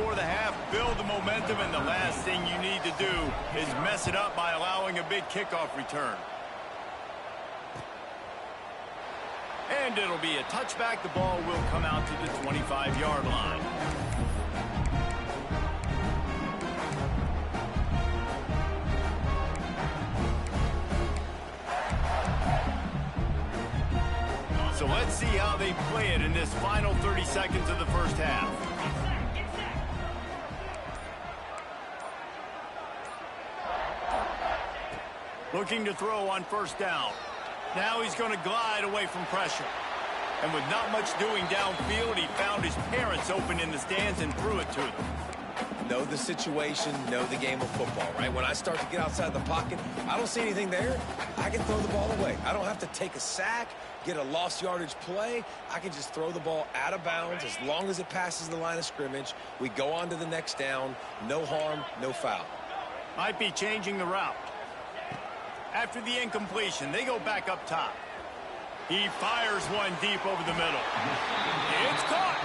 before the half, build the momentum, and the last thing you need to do is mess it up by allowing a big kickoff return. And it'll be a touchback. The ball will come out to the 25-yard line. So let's see how they play it in this final 30 seconds of the first half. Looking to throw on first down. Now he's going to glide away from pressure. And with not much doing downfield, he found his parents open in the stands and threw it to them. Know the situation, know the game of football, right? When I start to get outside the pocket, I don't see anything there, I can throw the ball away. I don't have to take a sack, get a lost yardage play. I can just throw the ball out of bounds as long as it passes the line of scrimmage. We go on to the next down. No harm, no foul. Might be changing the route. After the incompletion, they go back up top. He fires one deep over the middle. It's caught.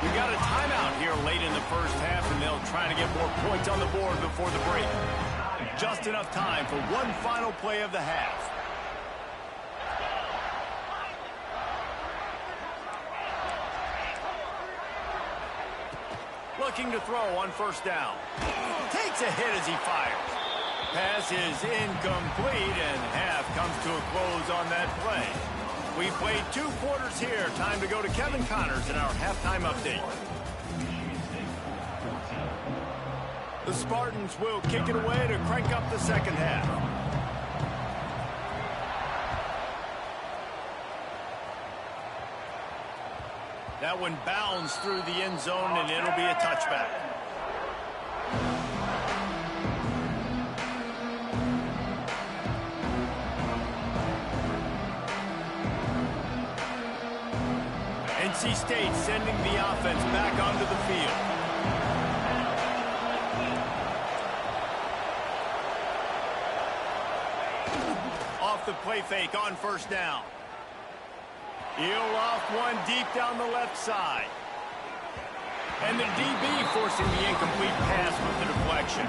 We got a timeout here late in the first half, and they'll try to get more points on the board before the break. Just enough time for one final play of the half. Looking to throw on first down. Takes a hit as he fires. Pass is incomplete, and half comes to a close on that play. We played 2 quarters here. Time to go to Kevin Connors in our halftime update. The Spartans will kick it away to crank up the second half. That one bounds through the end zone, and it'll be a touchback. NC State sending the offense back onto the field. Off the play fake on first down. He'll off one deep down the left side. And the DB forcing the incomplete pass with the deflection.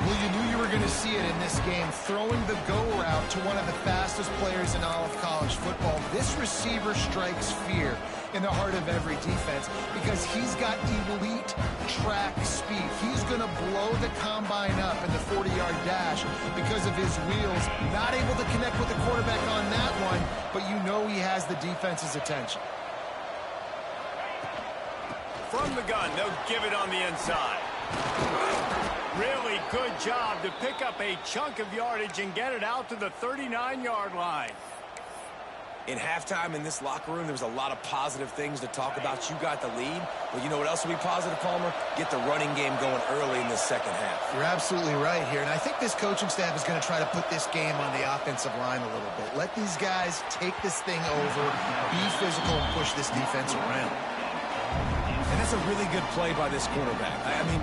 Well, you knew you were going to see it in this game, throwing the go route to one of the fastest players in all of college football. This receiver strikes fear in the heart of every defense because he's got elite track speed. He's going to blow the combine up in the 40-yard dash because of his wheels. Not able to connect with the quarterback on that one, but you know he has the defense's attention. From the gun, they'll give it on the inside. Really good job to pick up a chunk of yardage and get it out to the 39-yard line. In halftime in this locker room, there was a lot of positive things to talk about. You got the lead. Well, you know what else will be positive, Palmer? Get the running game going early in the second half. You're absolutely right here. And I think this coaching staff is going to try to put this game on the offensive line a little bit. Let these guys take this thing over, be physical, and push this defense around. And that's a really good play by this quarterback. I mean,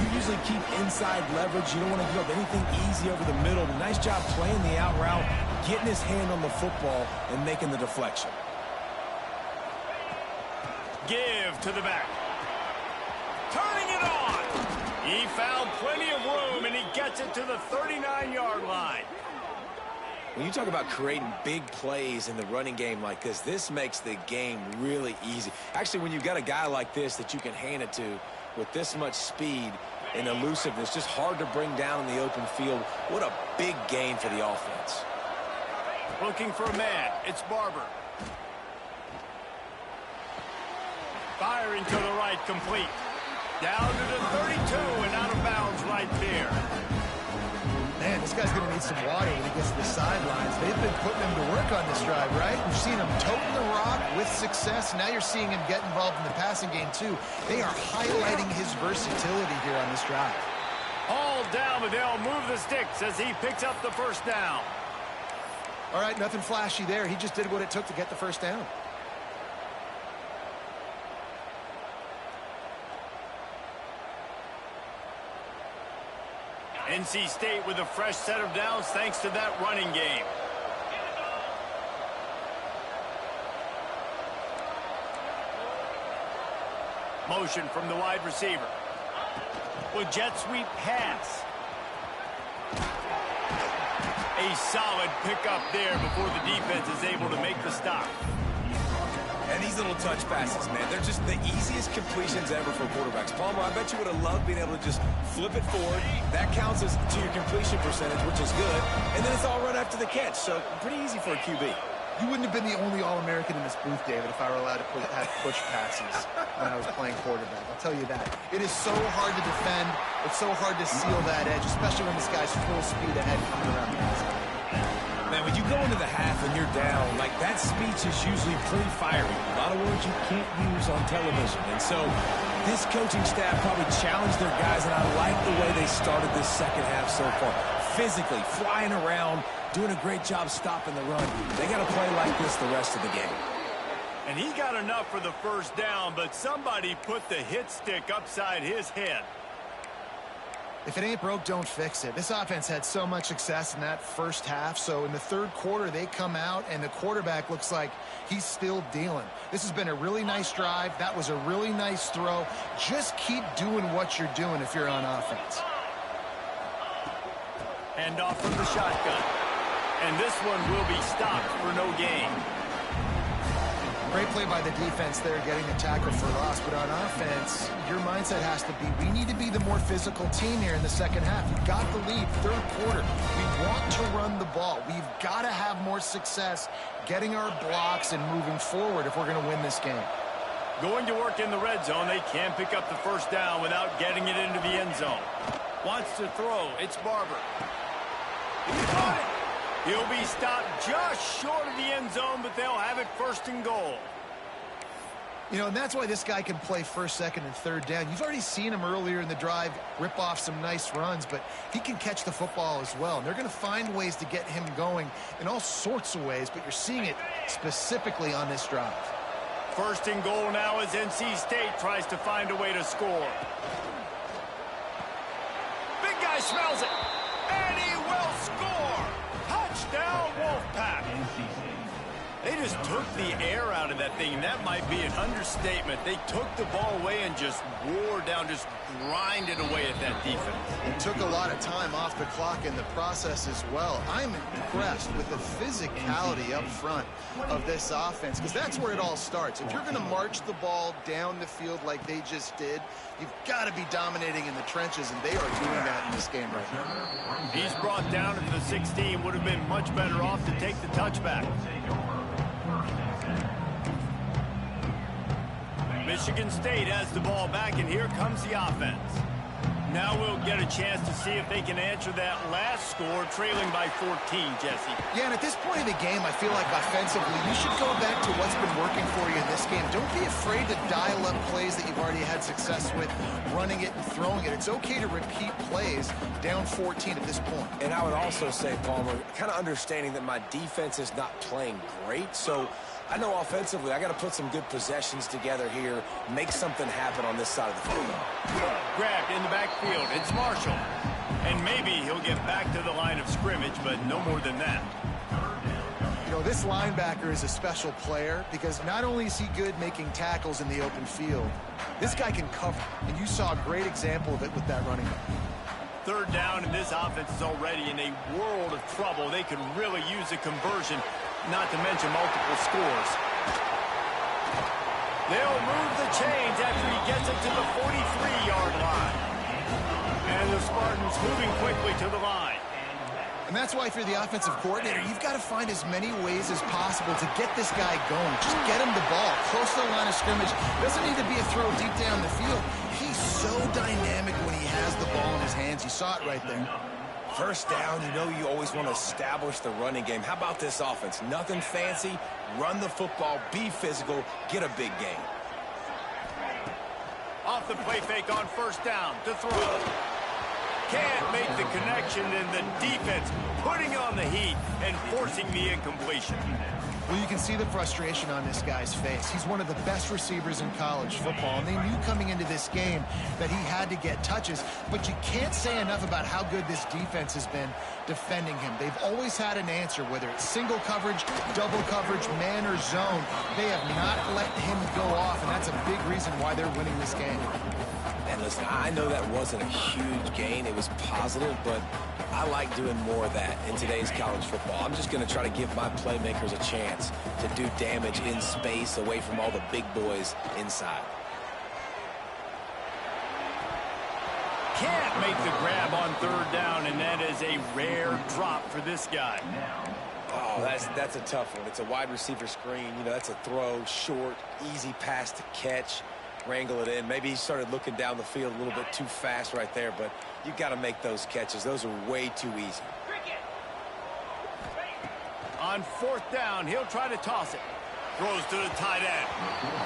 you usually keep inside leverage. You don't want to give up anything easy over the middle. But nice job playing the out route, getting his hand on the football, and making the deflection. Give to the back. Turning it on. He found plenty of room, and he gets it to the 39-yard line. When you talk about creating big plays in the running game like this makes the game really easy. Actually, when you've got a guy like this that you can hand it to with this much speed and elusiveness, just hard to bring down in the open field. What a big gain for the offense. Looking for a man. It's Barber. Firing to the right, complete. Down to the 32 and out of bounds right there. Man, this guy's going to need some water when he gets to the sidelines. They've been putting him to work on this drive, right? We've seen him toting the rock with success. Now you're seeing him get involved in the passing game, too. They are highlighting his versatility here on this drive. All down, but they'll move the sticks as he picks up the first down. All right, nothing flashy there. He just did what it took to get the first down. NC State with a fresh set of downs thanks to that running game. Motion from the wide receiver. With jet sweep pass. A solid pickup there before the defense is able to make the stop. And these little touch passes, man, they're just the easiest completions ever for quarterbacks. Palmer, I bet you would have loved being able to just flip it forward. That counts as to your completion percentage, which is good. And then it's all run after the catch, so pretty easy for a QB. You wouldn't have been the only All-American in this booth, David, if I were allowed to have push passes when I was playing quarterback. I'll tell you that. It is so hard to defend. It's so hard to seal that edge, especially when this guy's full speed ahead coming around the outside. Man, when you go into the half and you're down, like that speech is usually pretty fiery. A lot of words you can't use on television. And so this coaching staff probably challenged their guys, and I like the way they started this second half so far. Physically, flying around, doing a great job stopping the run. They got to play like this the rest of the game. And he got enough for the first down, but somebody put the hit stick upside his head. If it ain't broke, don't fix it. This offense had so much success in that first half, so in the third quarter, they come out, and the quarterback looks like he's still dealing. This has been a really nice drive. That was a really nice throw. Just keep doing what you're doing if you're on offense. Hand off from the shotgun. And this one will be stopped for no gain. Great play by the defense there, getting the tackle for loss. But on offense, your mindset has to be, we need to be the more physical team here in the second half. You've got the lead, third quarter. We want to run the ball. We've got to have more success getting our blocks and moving forward if we're going to win this game. Going to work in the red zone, they can't pick up the first down without getting it into the end zone. Wants to throw. It's Barber. He's got it. He'll be stopped just short of the end zone, but they'll have it first and goal. You know, and that's why this guy can play first, second, and third down. You've already seen him earlier in the drive rip off some nice runs, but he can catch the football as well. And they're going to find ways to get him going in all sorts of ways, but you're seeing it specifically on this drive. First and goal now as NC State tries to find a way to score. Big guy smells it, and he will score. Touchdown, Wolfpack. They just took the air out of that thing. That might be an understatement. They took the ball away and just wore down, just grinded away at that defense. It took a lot of time off the clock in the process as well. I'm impressed with the physicality up front of this offense, because that's where it all starts. If you're going to march the ball down the field like they just did, you've got to be dominating in the trenches, and they are doing that in this game right now. He's brought down at the 16. Would have been much better off to take the touchback. Michigan State has the ball back, and here comes the offense. Now we'll get a chance to see if they can answer that last score, trailing by 14, Jesse. Yeah, and at this point in the game, I feel like offensively, you should go back to what's been working for you in this game. Don't be afraid to dial up plays that you've already had success with, running it and throwing it. It's okay to repeat plays down 14 at this point. And I would also say, Palmer, kind of understanding that my defense is not playing great, so I know offensively I got to put some good possessions together here, make something happen on this side of the field. Grabbed in the backfield. It's Marshall. And maybe he'll get back to the line of scrimmage, but no more than that. You know, this linebacker is a special player because not only is he good making tackles in the open field, this guy can cover. And you saw a great example of it with that running back. Third down, and this offense is already in a world of trouble. They could really use a conversion, not to mention multiple scores. They'll move the chains after he gets it to the 43-yard line. And the Spartans moving quickly to the line. And that's why if you're the offensive coordinator, you've got to find as many ways as possible to get this guy going. Just get him the ball close to the line of scrimmage. Doesn't need to be a throw deep down the field. He's so dynamic when he has the ball in his hands. You saw it right there. First down, you know you always want to establish the running game. How about this offense? Nothing fancy. Run the football, be physical, get a big gain. Off the play fake on first down to throw. Can't make the connection, and the defense putting on the heat and forcing the incompletion. Well, you can see the frustration on this guy's face. He's one of the best receivers in college football, and they knew coming into this game that he had to get touches, but you can't say enough about how good this defense has been defending him. They've always had an answer, whether it's single coverage, double coverage, man, or zone. They have not let him go off, and that's a big reason why they're winning this game. And listen, I know that wasn't a huge gain. It was positive, but I like doing more of that in today's college football. I'm just going to try to give my playmakers a chance to do damage in space away from all the big boys inside. Can't make the grab on third down, and that is a rare drop for this guy. Oh, that's a tough one. It's a wide receiver screen. You know, that's a throw, short, easy pass to catch. Wrangle it in. Maybe he started looking down the field a little bit too fast right there, but you got to make those catches. Those are way too easy. On fourth down, he'll try to toss it. Throws to the tight end.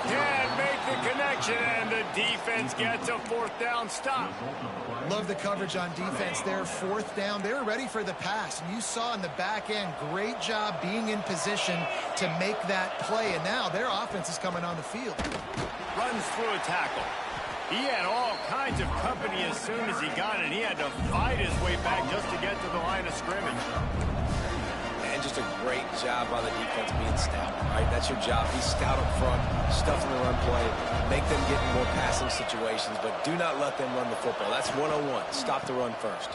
Can't make the connection, and the defense gets a fourth down stop. Love the coverage on defense there. Fourth down, they were ready for the pass, and you saw in the back end, great job being in position to make that play, and now their offense is coming on the field. Runs through a tackle. He had all kinds of company as soon as he got it. He had to fight his way back just to get to the line of scrimmage. And just a great job by the defense being stout, right? That's your job. Be stout up front, stuff in the run play, make them get in more passing situations, but do not let them run the football. That's 101. Stop the run first.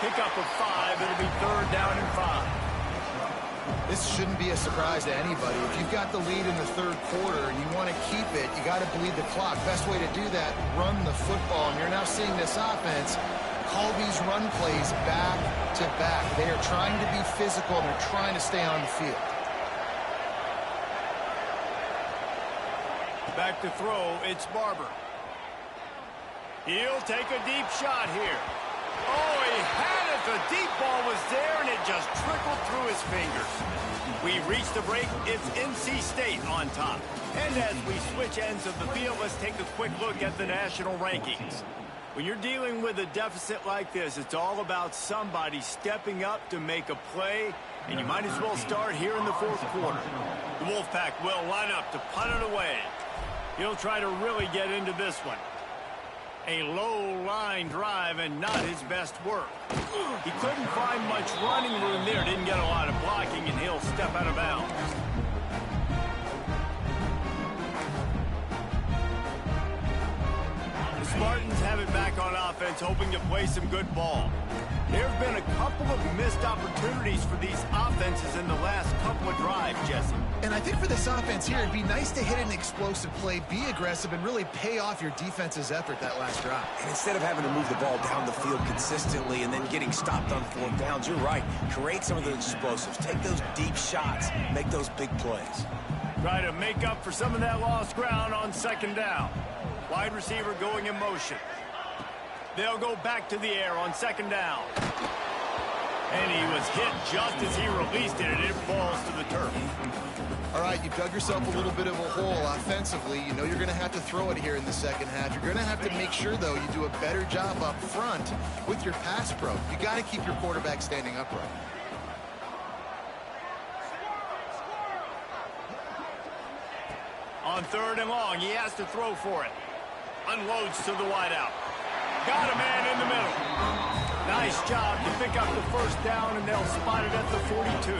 Pick up of 5. It'll be third down and 5. This shouldn't be a surprise to anybody. If you've got the lead in the third quarter and you want to keep it, you got to bleed the clock. Best way to do that, run the football. And you're now seeing this offense call these run plays back to back. They are trying to be physical, and they're trying to stay on the field. Back to throw, it's Barber. He'll take a deep shot here. Oh, he had it. The deep ball was there, and it just trickled through his fingers. We reached the break. It's NC State on top. And as we switch ends of the field, let's take a quick look at the national rankings. When you're dealing with a deficit like this, it's all about somebody stepping up to make a play, and you might as well start here in the fourth quarter. The Wolfpack will line up to punt it away. He'll try to really get into this one. A low-line drive and not his best work. He couldn't find much running room there, didn't get a lot of blocking, and he'll step out of bounds. The Spartans have it back on offense, hoping to play some good ball. There have been a couple of missed opportunities for these offenses in the last couple of drives, Jesse. And I think for this offense here, it'd be nice to hit an explosive play, be aggressive, and really pay off your defense's effort that last drive. And instead of having to move the ball down the field consistently and then getting stopped on fourth downs, you're right. Create some of those explosives. Take those deep shots. Make those big plays. Try to make up for some of that lost ground on second down. Wide receiver going in motion. They'll go back to the air on second down. And he was hit just as he released it, and it falls to the turf. All right, you've dug yourself a little bit of a hole offensively. You know you're going to have to throw it here in the second half. You're going to have to make sure, though, you do a better job up front with your pass pro. You got to keep your quarterback standing upright. On third and long, he has to throw for it. Unloads to the wideout. Got a man in the middle. Nice job to pick up the first down, and they'll spot it at the 42.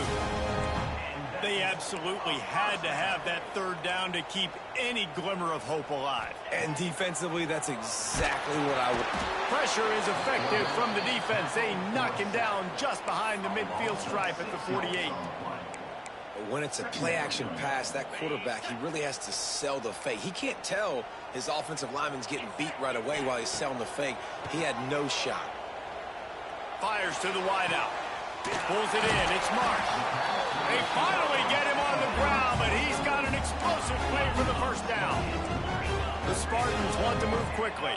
They absolutely had to have that third down to keep any glimmer of hope alive. And defensively, that's exactly what I would. Pressure is effective from the defense. They knock him down just behind the midfield stripe at the 48. But when it's a play-action pass, that quarterback, he really has to sell the fake. He can't tell his offensive lineman's getting beat right away while he's selling the fake. He had no shot. Fires to the wideout. Pulls it in. It's Mark. They finally get him on the ground, but he's got an explosive play for the first down. The Spartans want to move quickly.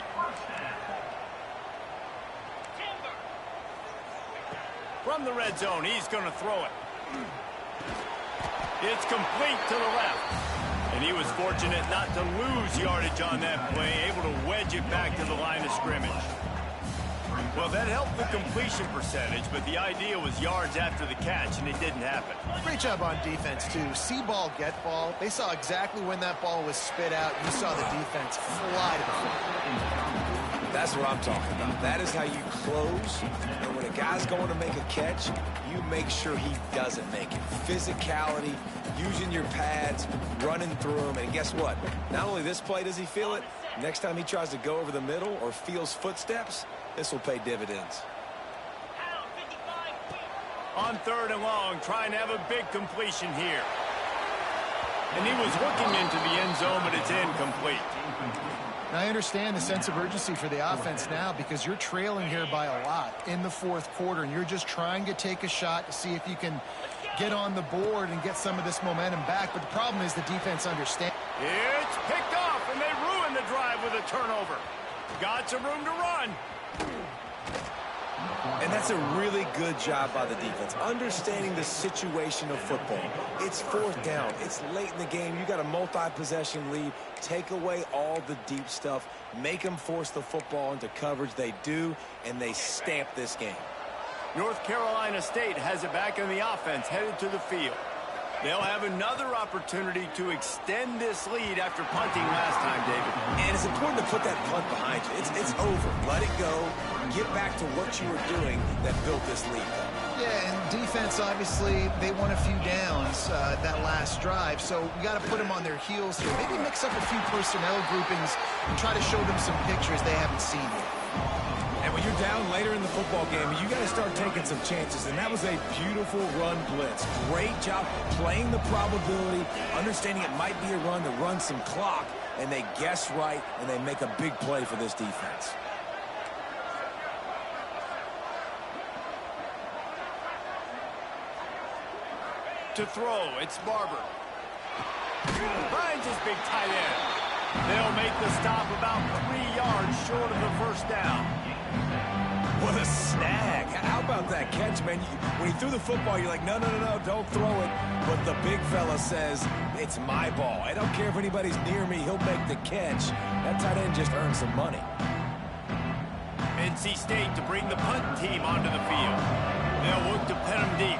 From the red zone, he's going to throw it. It's complete to the left. And he was fortunate not to lose yardage on that play, able to wedge it back to the line of scrimmage. Well, that helped the completion percentage, but the idea was yards after the catch, and it didn't happen. Great job on defense, too. See ball, get ball. They saw exactly when that ball was spit out. You saw the defense fly to the front. That's what I'm talking about. That is how you close. And when a guy's going to make a catch, you make sure he doesn't make it. Physicality, using your pads, running through them. And guess what? Not only this play does he feel it, next time he tries to go over the middle or feels footsteps, this will pay dividends. On 3rd and long, trying to have a big completion here. And he was looking into the end zone, but it's incomplete. Now, I understand the sense of urgency for the offense now because you're trailing here by a lot in the 4th quarter, and you're just trying to take a shot to see if you can get on the board and get some of this momentum back. But the problem is the defense understands. It's picked off, and they ruin the drive with a turnover. Got some room to run. And that's a really good job by the defense, understanding the situation of football. It's 4th down. It's late in the game. You got a multi-possession lead. Take away all the deep stuff. Make them force the football into coverage. They do, and they stamp this game. North Carolina State has it back in the offense, headed to the field. They'll have another opportunity to extend this lead after punting last time, David. And it's important to put that punt behind you. It's over. Let it go. Get back to what you were doing that built this lead. Yeah, and defense, obviously, they won a few downs that last drive, so you got to put them on their heels here. Maybe mix up a few personnel groupings and try to show them some pictures they haven't seen yet. And when you're down later in the football game, you got to start taking some chances. And that was a beautiful run blitz. Great job playing the probability, understanding it might be a run to run some clock, and they guess right, and they make a big play for this defense. To throw, it's Barber. Finds his big tight end. They'll make the stop about 3 yards short of the 1st down. What a snag. How about that catch, man? When he threw the football, you're like, no, don't throw it. But the big fella says, it's my ball. I don't care if anybody's near me. He'll make the catch. That tight end just earned some money. NC State to bring the punt team onto the field. They'll look to pin him deep.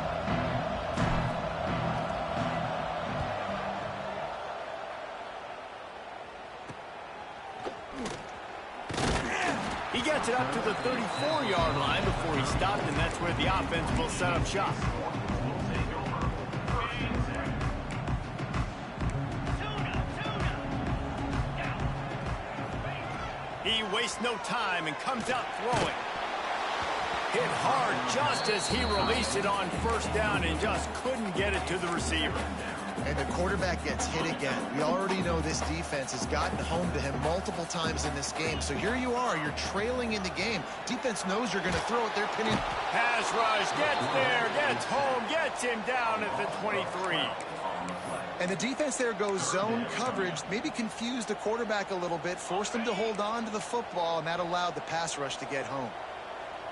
He gets it up to the 34-yard line before he stopped, and that's where the offense will set up shop. He wastes no time and comes out throwing. Hit hard just as he released it on 1st down and just couldn't get it to the receiver. And the quarterback gets hit again. We already know this defense has gotten home to him multiple times in this game. So here you are. You're trailing in the game. Defense knows you're going to throw it. They're pinning. Pass rush, gets there, gets home, gets him down at the 23. And the defense there goes zone coverage, maybe confused the quarterback a little bit, forced him to hold on to the football, and that allowed the pass rush to get home.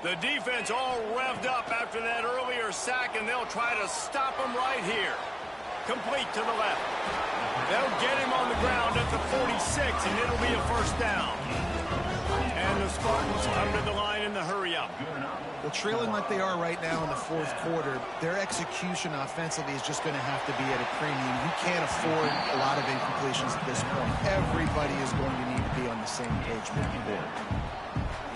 The defense all revved up after that earlier sack, and they'll try to stop him right here. Complete to the left. They'll get him on the ground at the 46, and it'll be a 1st down. And the Spartans come to the line in the hurry-up. Well, trailing like they are right now in the 4th quarter, their execution offensively is just going to have to be at a premium. You can't afford a lot of incompletions at this point. Everybody is going to need to be on the same page moving forward.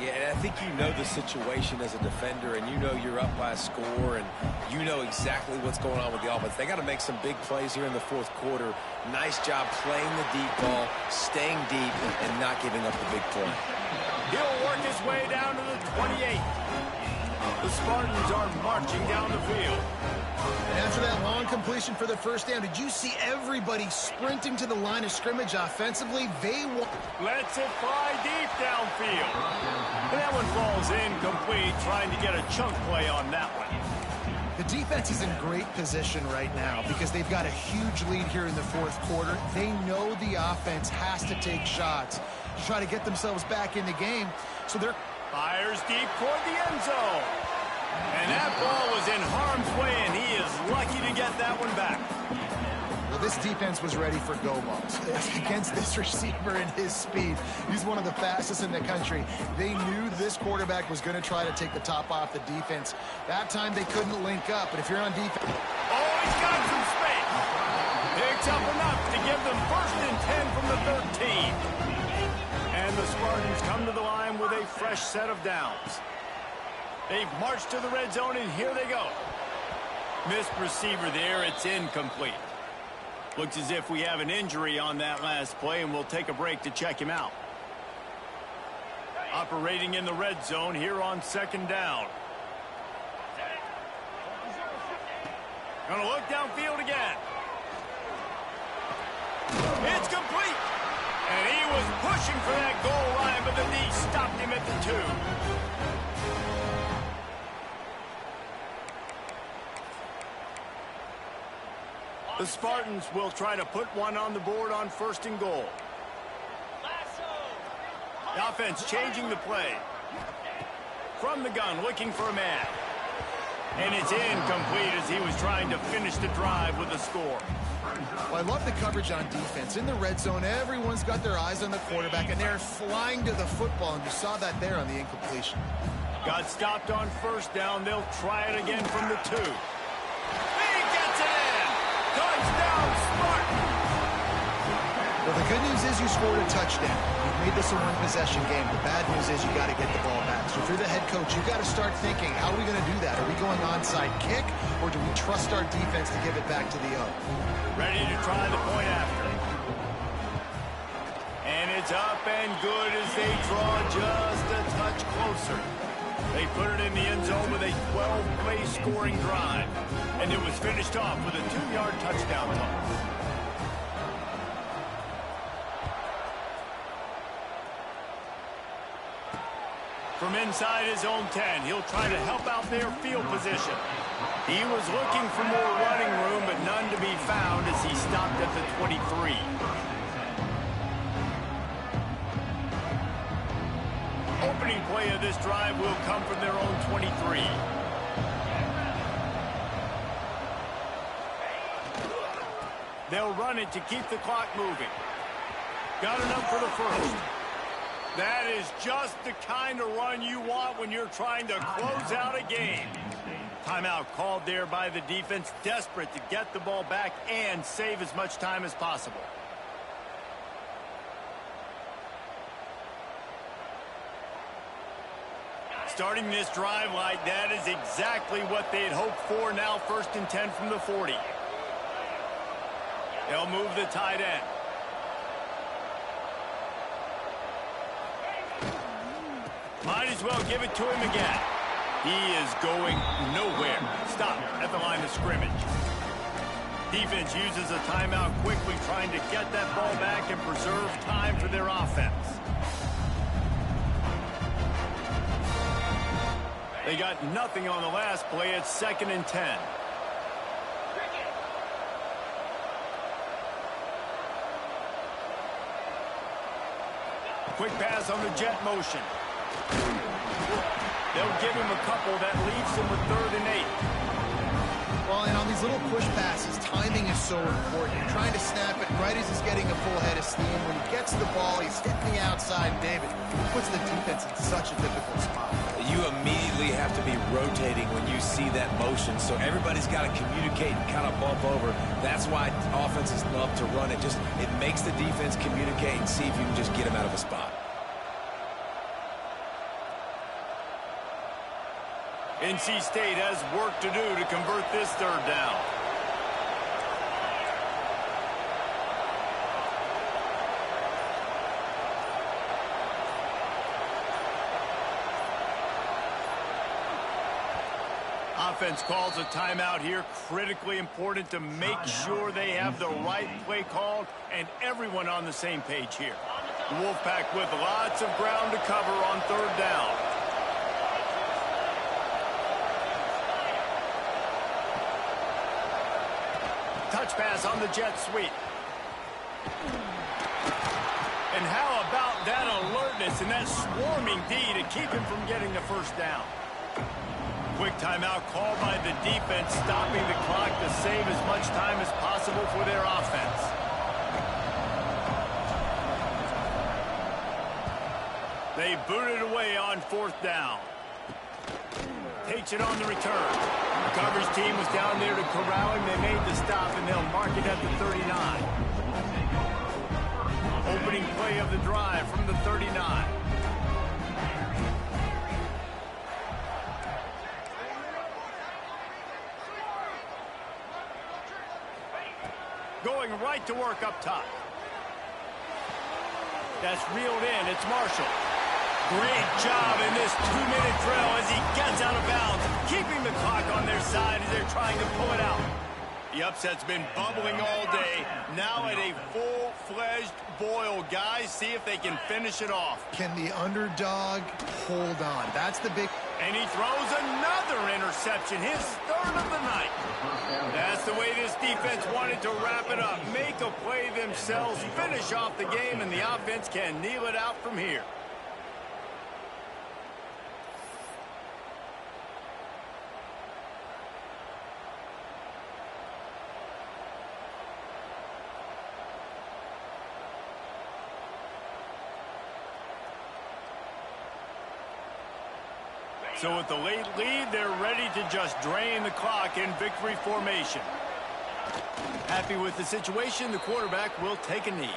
Yeah, and I think you know the situation as a defender, and you know you're up by a score, and you know exactly what's going on with the offense. They got to make some big plays here in the 4th quarter. Nice job playing the deep ball, staying deep, and not giving up the big play. He'll work his way down to the 28. The Spartans are marching down the field. And after that long completion for the 1st down, did you see everybody sprinting to the line of scrimmage offensively? They lets it fly deep downfield. And that one falls incomplete, trying to get a chunk play on that one. The defense is in great position right now because they've got a huge lead here in the 4th quarter. They know the offense has to take shots to try to get themselves back in the game. So they're fires deep toward the end zone. And that ball was in harm's way, and he is lucky to get that one back. Well, this defense was ready for go balls. Against this receiver and his speed, he's one of the fastest in the country. They knew this quarterback was going to try to take the top off the defense. That time they couldn't link up, but if you're on defense... Oh, he's got some space. Picks up enough to give them 1st and 10 from the 13. And the Spartans come to the line with a fresh set of downs. They've marched to the red zone, and here they go. Missed receiver there. It's incomplete. Looks as if we have an injury on that last play, and we'll take a break to check him out. Operating in the red zone here on 2nd down. Gonna look downfield again. It's complete. And he was pushing for that goal line, but the knee stopped him at the 2. The Spartans will try to put one on the board on 1st and goal. The offense changing the play. From the gun, looking for a man. And it's incomplete as he was trying to finish the drive with a score. Well, I love the coverage on defense. In the red zone, everyone's got their eyes on the quarterback, and they're flying to the football, and you saw that there on the incompletion. Got stopped on 1st down. They'll try it again from the 2. He gets it in! Touchdown, Spartans! Well, the good news is you scored a touchdown. You've made this a one-possession game. The bad news is you got to get the ball back. So if you're the head coach, you got to start thinking, how are we going to do that? Are we going onside kick, or do we trust our defense to give it back to the O? Ready to try the point after. And it's up and good as they draw just a touch closer. They put it in the end zone with a 12-play scoring drive. And it was finished off with a 2-yard touchdown toss. From inside his own 10, he'll try to help out their field position. He was looking for more running room, but none to be found as he stopped at the 23. Opening play of this drive will come from their own 23. They'll run it to keep the clock moving. Got enough for the 1st. That is just the kind of run you want when you're trying to close out a game. Timeout called there by the defense, desperate to get the ball back and save as much time as possible. Starting this drive like that is exactly what they had hoped for. Now 1st and 10 from the 40. They'll move the tight end. Might as well give it to him again. He is going nowhere. Stop at the line of scrimmage. Defense uses a timeout quickly, trying to get that ball back and preserve time for their offense. They got nothing on the last play. It's 2nd and 10. Quick pass on the jet motion. They'll give him a couple. That leaves him with 3rd and 8. Well, and on these little push passes, timing is so important. You're trying to snap it right as he's getting a full head of steam. When he gets the ball, he's hitting the outside. David, he puts the defense in such a difficult spot. You immediately have to be rotating when you see that motion, so everybody's got to communicate and kind of bump over. That's why offenses love to run it. It makes the defense communicate and see if you can just get him out of a spot. NC State has work to do to convert this 3rd down. Offense calls a timeout here. Critically important to make sure they have the right play called and everyone on the same page here. The Wolfpack with lots of ground to cover on 3rd down. Touch pass on the jet sweep. And how about that alertness and that swarming D to keep him from getting the 1st down? quick timeout called by the defense, stopping the clock to save as much time as possible for their offense. They booted away on 4th down. Takes it on the return. The coverage team was down there to corral him. They made the stop, and they'll mark it at the 39. Opening play of the drive from the 39. Going right to work up top. That's reeled in. It's Marshall. Great job in this 2-minute drill as he gets out of bounds, keeping the clock on their side as they're trying to pull it out. The upset's been bubbling all day. Now at a full-fledged boil. Guys, see if they can finish it off. Can the underdog hold on? That's the big... And he throws another interception, his 3rd of the night. That's the way this defense wanted to wrap it up. Make a play themselves, finish off the game, and the offense can kneel it out from here. So with the late lead, they're ready to just drain the clock in victory formation. Happy with the situation, the quarterback will take a knee.